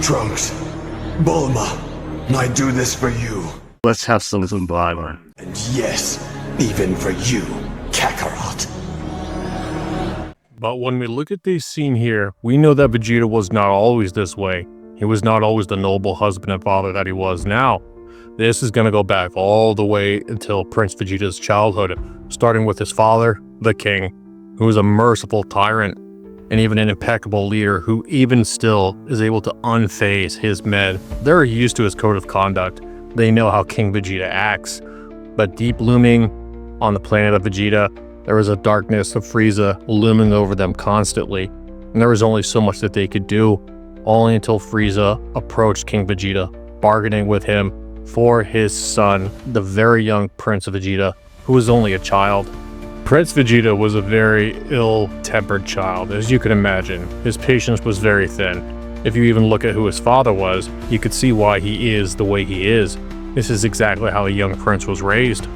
Trunks, Bulma, I do this for you. Let's have some Bible. And yes, even for you, Kakarot. But when we look at this scene here, we know that Vegeta was not always this way. He was not always the noble husband and father that he was now. This is going to go back all the way until Prince Vegeta's childhood, starting with his father, the king, who was a merciful tyrant, and even an impeccable leader who even still is able to unfaze his men. They're used to his code of conduct. They know how King Vegeta acts. But deep looming on the planet of Vegeta, there was a darkness of Frieza looming over them constantly, and there was only so much that they could do, only until Frieza approached King Vegeta, bargaining with him for his son, the very young Prince Vegeta, who was only a child. Prince Vegeta was a very ill-tempered child, as you can imagine. His patience was very thin. If you even look at who his father was, you could see why he is the way he is. This is exactly how a young prince was raised.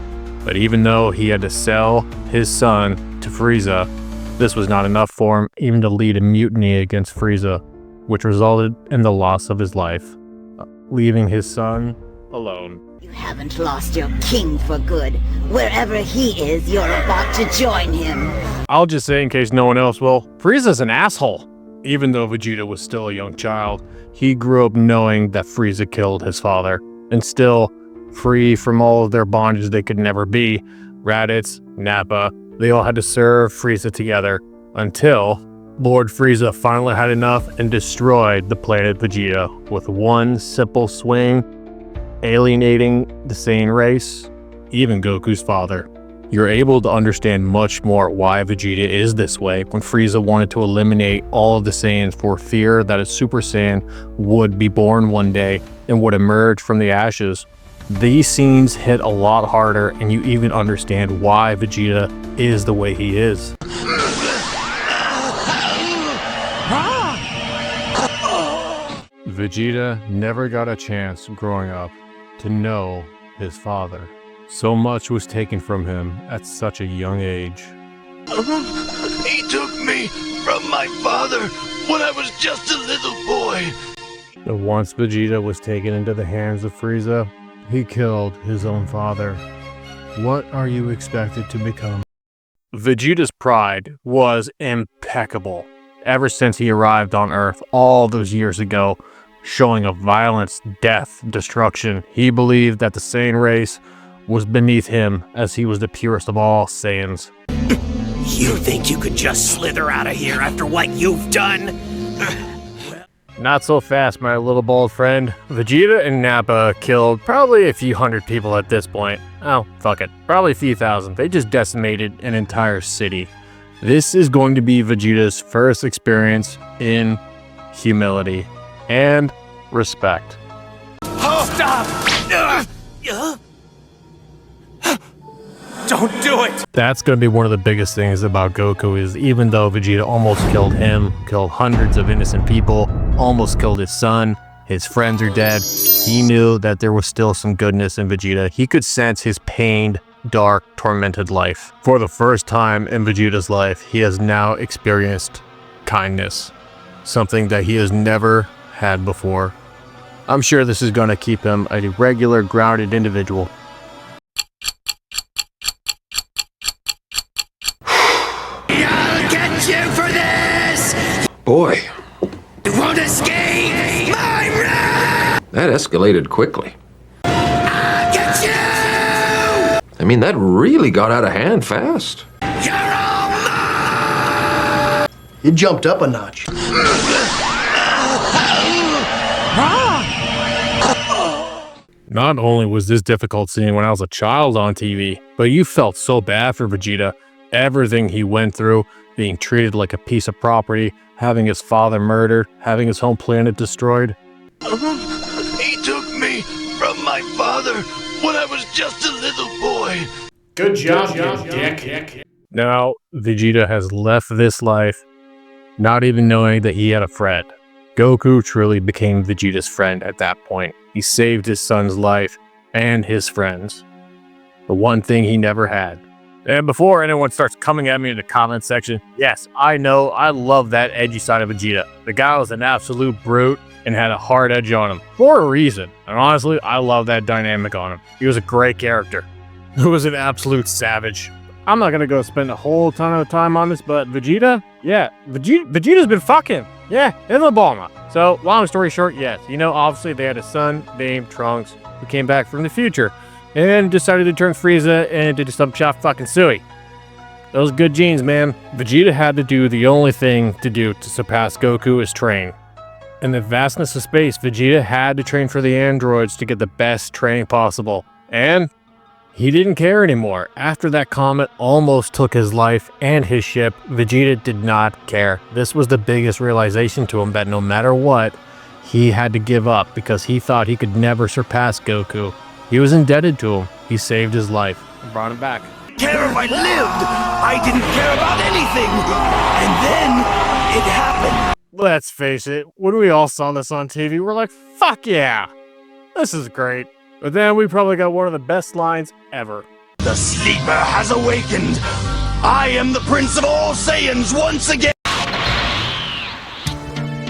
But even though he had to sell his son to Frieza, this was not enough for him even to lead a mutiny against Frieza, which resulted in the loss of his life, leaving his son alone. You haven't lost your king for good. Wherever he is, you're about to join him. I'll just say in case no one else will, Frieza's an asshole. Even though Vegeta was still a young child, he grew up knowing that Frieza killed his father, and still free from all of their bondage they could never be. Raditz, Nappa, they all had to serve Frieza together until Lord Frieza finally had enough and destroyed the planet Vegeta with one simple swing, alienating the Saiyan race, even Goku's father. You're able to understand much more why Vegeta is this way when Frieza wanted to eliminate all of the Saiyans for fear that a Super Saiyan would be born one day and would emerge from the ashes. These scenes hit a lot harder, and you even understand why Vegeta is the way he is. Vegeta never got a chance growing up to know his father. So much was taken from him at such a young age. He took me from my father when I was just a little boy. And once Vegeta was taken into the hands of Frieza, he killed his own father. What are you expected to become? Vegeta's pride was impeccable ever since he arrived on Earth all those years ago, showing of violence, death, destruction. He believed that the Saiyan race was beneath him, as he was the purest of all Saiyans. You think you could just slither out of here after what you've done? Not so fast, my little bald friend. Vegeta and Nappa killed probably a few hundred people at this point. Oh, fuck it. Probably a few thousand. They just decimated an entire city. This is going to be Vegeta's first experience in humility and respect. Stop! Don't do it! That's going to be one of the biggest things about Goku is even though Vegeta almost killed him, killed hundreds of innocent people, almost killed his son, his friends are dead, he knew that there was still some goodness in Vegeta. He could sense his pained, dark, tormented life. For the first time in Vegeta's life, he has now experienced kindness, something that he has never had before. I'm sure this is going to keep him a regular, grounded individual. I'll get you for this! Boy, You won't escape my wrath! that escalated quickly. I'll get you! I mean, that really got out of hand fast. You're all mine! It jumped up a notch. Not only was this difficult seeing when I was a child on TV, but you felt so bad for Vegeta. Everything he went through, being treated like a piece of property, having his father murdered, having his home planet destroyed. He took me from my father when I was just a little boy. Good job, you dick. Now, Vegeta has left this life, not even knowing that he had a friend. Goku truly became Vegeta's friend at that point. He saved his son's life and his friends. The one thing he never had, And before anyone starts coming at me in the comment section, yes, I know, I love that edgy side of Vegeta. The guy was an absolute brute and had a hard edge on him, for a reason. And honestly, I love that dynamic on him. He was a great character. He was an absolute savage. I'm not gonna go spend a whole ton of time on this, but Vegeta? Yeah, Vegeta's been fucking. Yeah, in the Bulma. So, long story short, yes, you know, obviously they had a son named Trunks who came back from the future and decided to turn Frieza into some chop fucking suey. Those good genes, man. Vegeta had to do the only thing to do to surpass Goku is train. In the vastness of space, Vegeta had to train for the androids to get the best training possible. And he didn't care anymore. After that comet almost took his life and his ship, Vegeta did not care. This was the biggest realization to him, that no matter what, he had to give up because he thought he could never surpass Goku. He was indebted to him. He saved his life and brought him back. Care if I lived. I didn't care about anything. And then it happened. Let's face it, when we all saw this on TV, we're like, fuck yeah, this is great. But then we probably got one of the best lines ever. The sleeper has awakened. I am the prince of all Saiyans once again.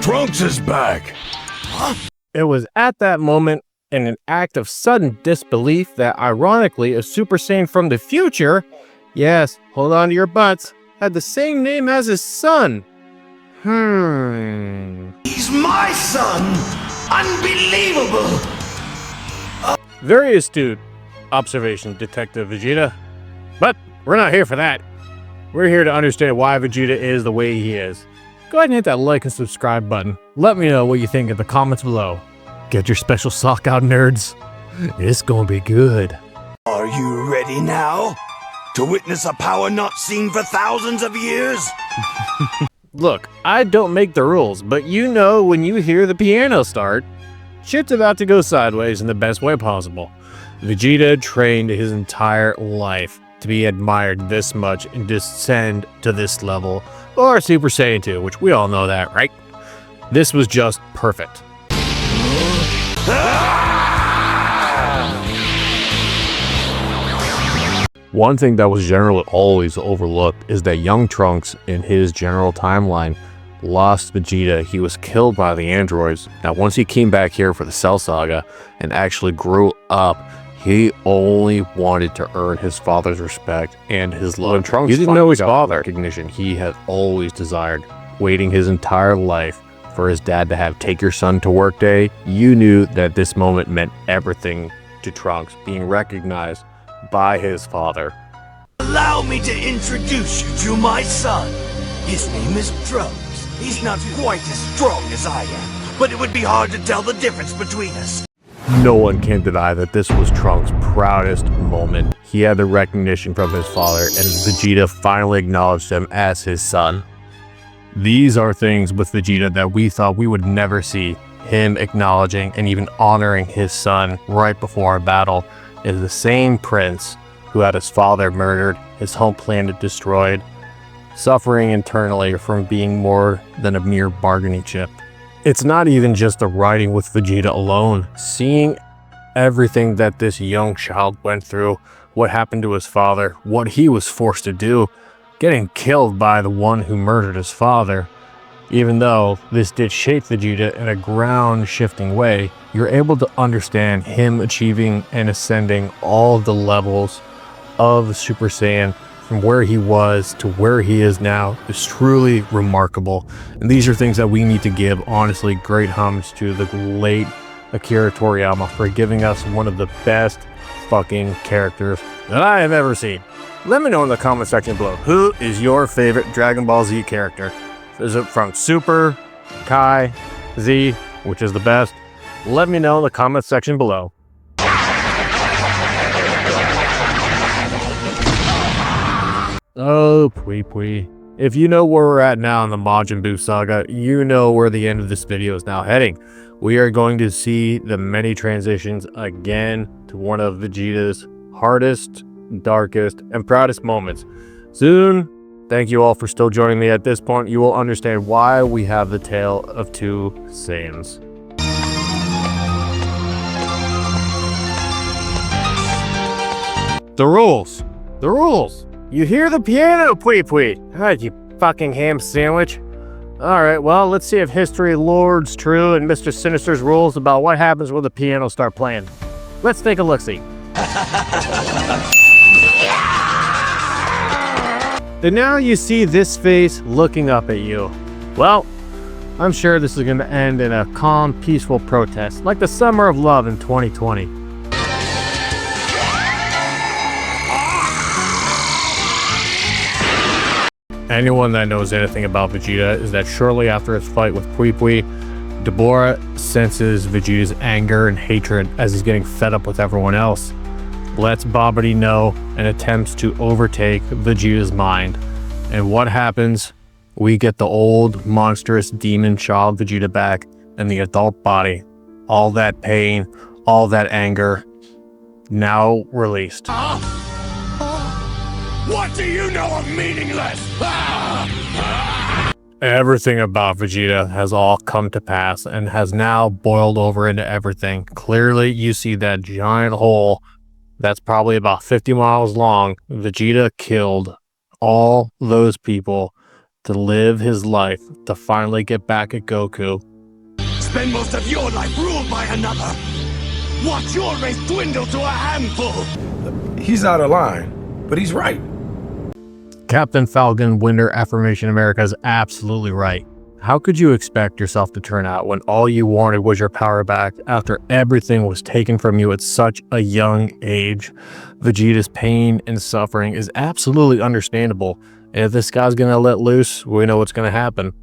Trunks is back. It was at that moment, in an act of sudden disbelief, that ironically a Super Saiyan from the future, yes, hold on to your butts, had the same name as his son. He's my son. Unbelievable. Very astute observation, Detective Vegeta. But we're not here for that. We're here to understand why Vegeta is the way he is. Go ahead and hit that like and subscribe button. Let me know what you think in the comments below. Get your special sock out, nerds. It's gonna be good. Are you ready now to witness a power not seen for thousands of years? Look, I don't make the rules, but you know when you hear the piano start, shit's about to go sideways in the best way possible. Vegeta trained his entire life to be admired this much and descend to this level, or Super Saiyan 2, which we all know that, right? This was just perfect. One thing that was generally always overlooked is that young Trunks, in his general timeline, lost Vegeta. He was killed by the androids. Now, once he came back here for the Cell Saga and actually grew up, he only wanted to earn his father's respect and his love. When Trunks didn't know his father recognition he had always desired, waiting his entire life for his dad to have "take your son to work" day. You knew that this moment meant everything to Trunks, being recognized by his father. Allow me to introduce you to my son. His name is Trunks. He's not quite as strong as I am, but it would be hard to tell the difference between us. No one can deny that this was Trunks' proudest moment. He had the recognition from his father, and Vegeta finally acknowledged him as his son. These are things with Vegeta that we thought we would never see. Him acknowledging and even honoring his son right before a battle is the same prince who had his father murdered, his home planet destroyed, suffering internally from being more than a mere bargaining chip. It's not even just the writing with Vegeta alone. Seeing everything that this young child went through, what happened to his father, what he was forced to do, getting killed by the one who murdered his father. Even though this did shape Vegeta in a ground-shifting way, you're able to understand him achieving and ascending all of the levels of Super Saiyan from where he was to where he is now is truly remarkable. And these are things that we need to give, honestly, great homage to the late Akira Toriyama for giving us one of the best fucking characters that I have ever seen. Let me know in the comment section below, who is your favorite Dragon Ball Z character? Is it from Super, Kai, Z, which is the best? Let me know in the comment section below. Oh, pwee. If you know where we're at now in the Majin Buu saga, you know where the end of this video is now heading. We are going to see the many transitions again to one of Vegeta's hardest, darkest, and proudest moments. Soon, thank you all for still joining me at this point. You will understand why we have the tale of two Saiyans. The rules. You hear the piano, Pui Pui? God, you fucking ham sandwich. Alright, well, let's see if history lords true and Mr. Sinister's rules about what happens when the piano start playing. Let's take a look-see. And now you see this face looking up at you. Well, I'm sure this is going to end in a calm, peaceful protest, like the summer of love in 2020. Anyone that knows anything about Vegeta is that shortly after his fight with Pui Pui, Deborah senses Vegeta's anger and hatred as he's getting fed up with everyone else, lets Babidi know, and attempts to overtake Vegeta's mind. And what happens? We get the old, monstrous demon child Vegeta back in the adult body. All that pain, all that anger, now released. What do you know of meaningless? Everything about Vegeta has all come to pass and has now boiled over into everything. Clearly, you see that giant hole that's probably about 50 miles long. Vegeta killed all those people to live his life, to finally get back at Goku. Spend most of your life ruled by another. Watch your race dwindle to a handful. He's out of line, but he's right. Captain Falcon Winter Affirmation America is absolutely right. How could you expect yourself to turn out when all you wanted was your power back after everything was taken from you at such a young age? Vegeta's pain and suffering is absolutely understandable. And if this guy's gonna let loose, we know what's gonna happen.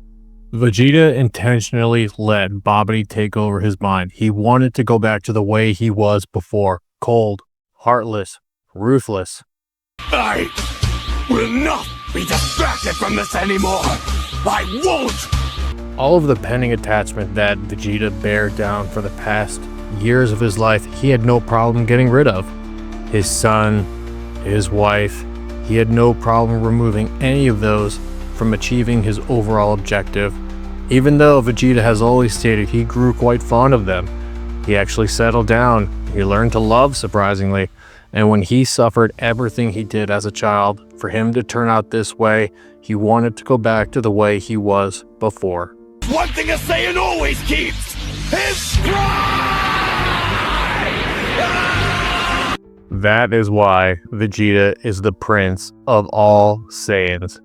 Vegeta intentionally let Babidi take over his mind. He wanted to go back to the way he was before. Cold, heartless, ruthless. I will not be distracted from this anymore. I won't! All of the pending attachment that Vegeta bared down for the past years of his life, he had no problem getting rid of. His son, his wife, he had no problem removing any of those from achieving his overall objective. Even though Vegeta has always stated he grew quite fond of them, he actually settled down. He learned to love, surprisingly. And when he suffered everything he did as a child, for him to turn out this way, he wanted to go back to the way he was before. One thing a Saiyan always keeps, his pride! That is why Vegeta is the prince of all Saiyans.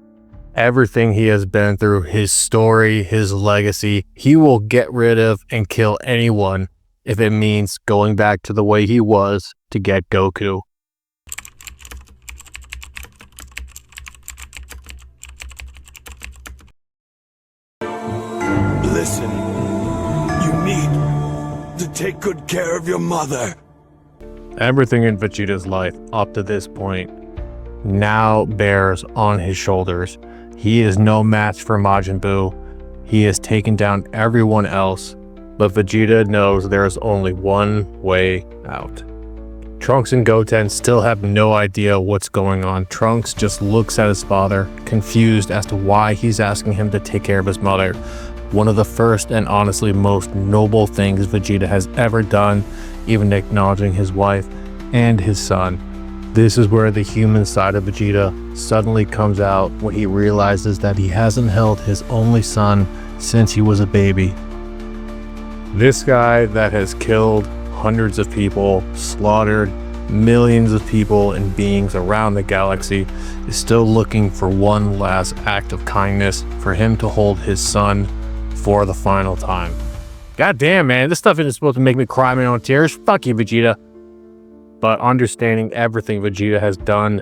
Everything he has been through, his story, his legacy, he will get rid of and kill anyone if it means going back to the way he was to get Goku. Listen, you need to take good care of your mother. Everything in Vegeta's life up to this point now bears on his shoulders. He is no match for Majin Buu. He has taken down everyone else, but Vegeta knows there is only one way out. Trunks and Goten still have no idea what's going on. Trunks just looks at his father, confused as to why he's asking him to take care of his mother. One of the first and honestly most noble things Vegeta has ever done, even acknowledging his wife and his son. This is where the human side of Vegeta suddenly comes out when he realizes that he hasn't held his only son since he was a baby. This guy that has killed hundreds of people, slaughtered millions of people and beings around the galaxy, is still looking for one last act of kindness for him to hold his son for the final time. God damn, man, this stuff isn't supposed to make me cry my own tears. Fuck you, Vegeta. But understanding everything Vegeta has done,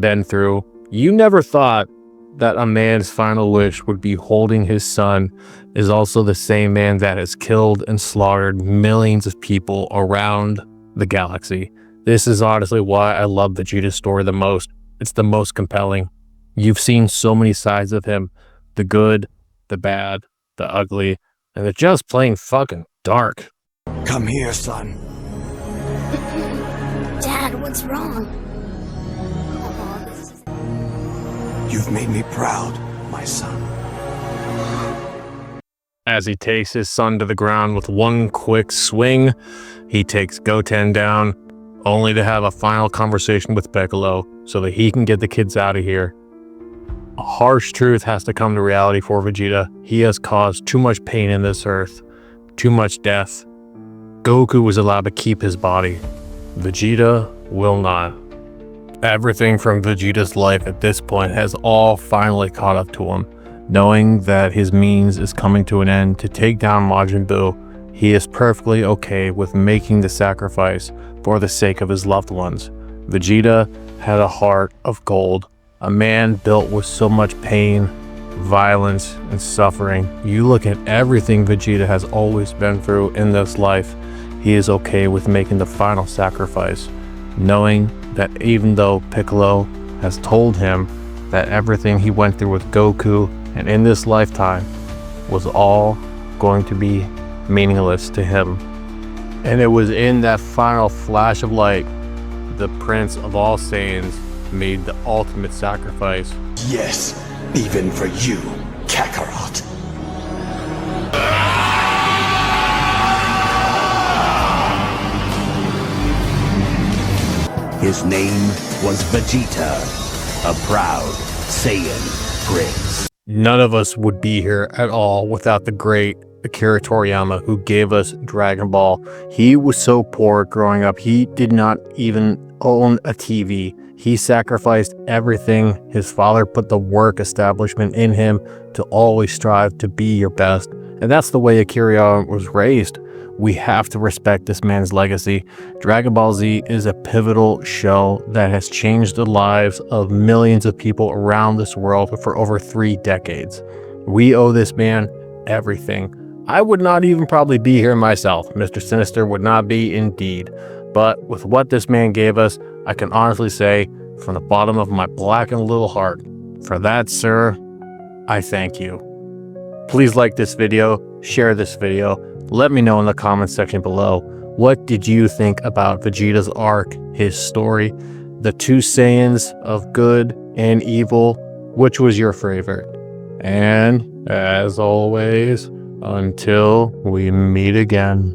been through, you never thought that a man's final wish would be holding his son is also the same man that has killed and slaughtered millions of people around the galaxy. This is honestly why I love Vegeta's story the most. It's the most compelling. You've seen so many sides of him. The good, the bad, the ugly, and the just plain fucking dark. Come here, son. Dad, what's wrong? You've made me proud, my son. As he takes his son to the ground with one quick swing, he takes Goten down, only to have a final conversation with Piccolo so that he can get the kids out of here. A harsh truth has to come to reality for Vegeta. He has caused too much pain in this earth, too much death. Goku was allowed to keep his body. Vegeta will not. Everything from Vegeta's life at this point has all finally caught up to him. Knowing that his means is coming to an end to take down Majin Buu, he is perfectly okay with making the sacrifice for the sake of his loved ones. Vegeta had a heart of gold, a man built with so much pain, violence, and suffering. You look at everything Vegeta has always been through in this life, he is okay with making the final sacrifice, knowing that even though Piccolo has told him that everything he went through with Goku and in this lifetime was all going to be meaningless to him. And it was in that final flash of light, the Prince of all Saiyans made the ultimate sacrifice. Yes, even for you, Kakarot. His name was Vegeta, a proud Saiyan prince. None of us would be here at all without the great Akira Toriyama, who gave us Dragon Ball. He was so poor growing up, he did not even own a TV. He sacrificed everything. His father put the work establishment in him to always strive to be your best. And that's the way Akira was raised. We have to respect this man's legacy. Dragon Ball Z is a pivotal show that has changed the lives of millions of people around this world for over 3 decades. We owe this man everything. I would not even probably be here myself. Mr. Sinister would not be indeed. But with what this man gave us, I can honestly say from the bottom of my blackened little heart, for that, sir, I thank you. Please like this video, share this video. Let me know in the comments section below, what did you think about Vegeta's arc, his story, the 2 Saiyans of good and evil? Which was your favorite? And as always, until we meet again.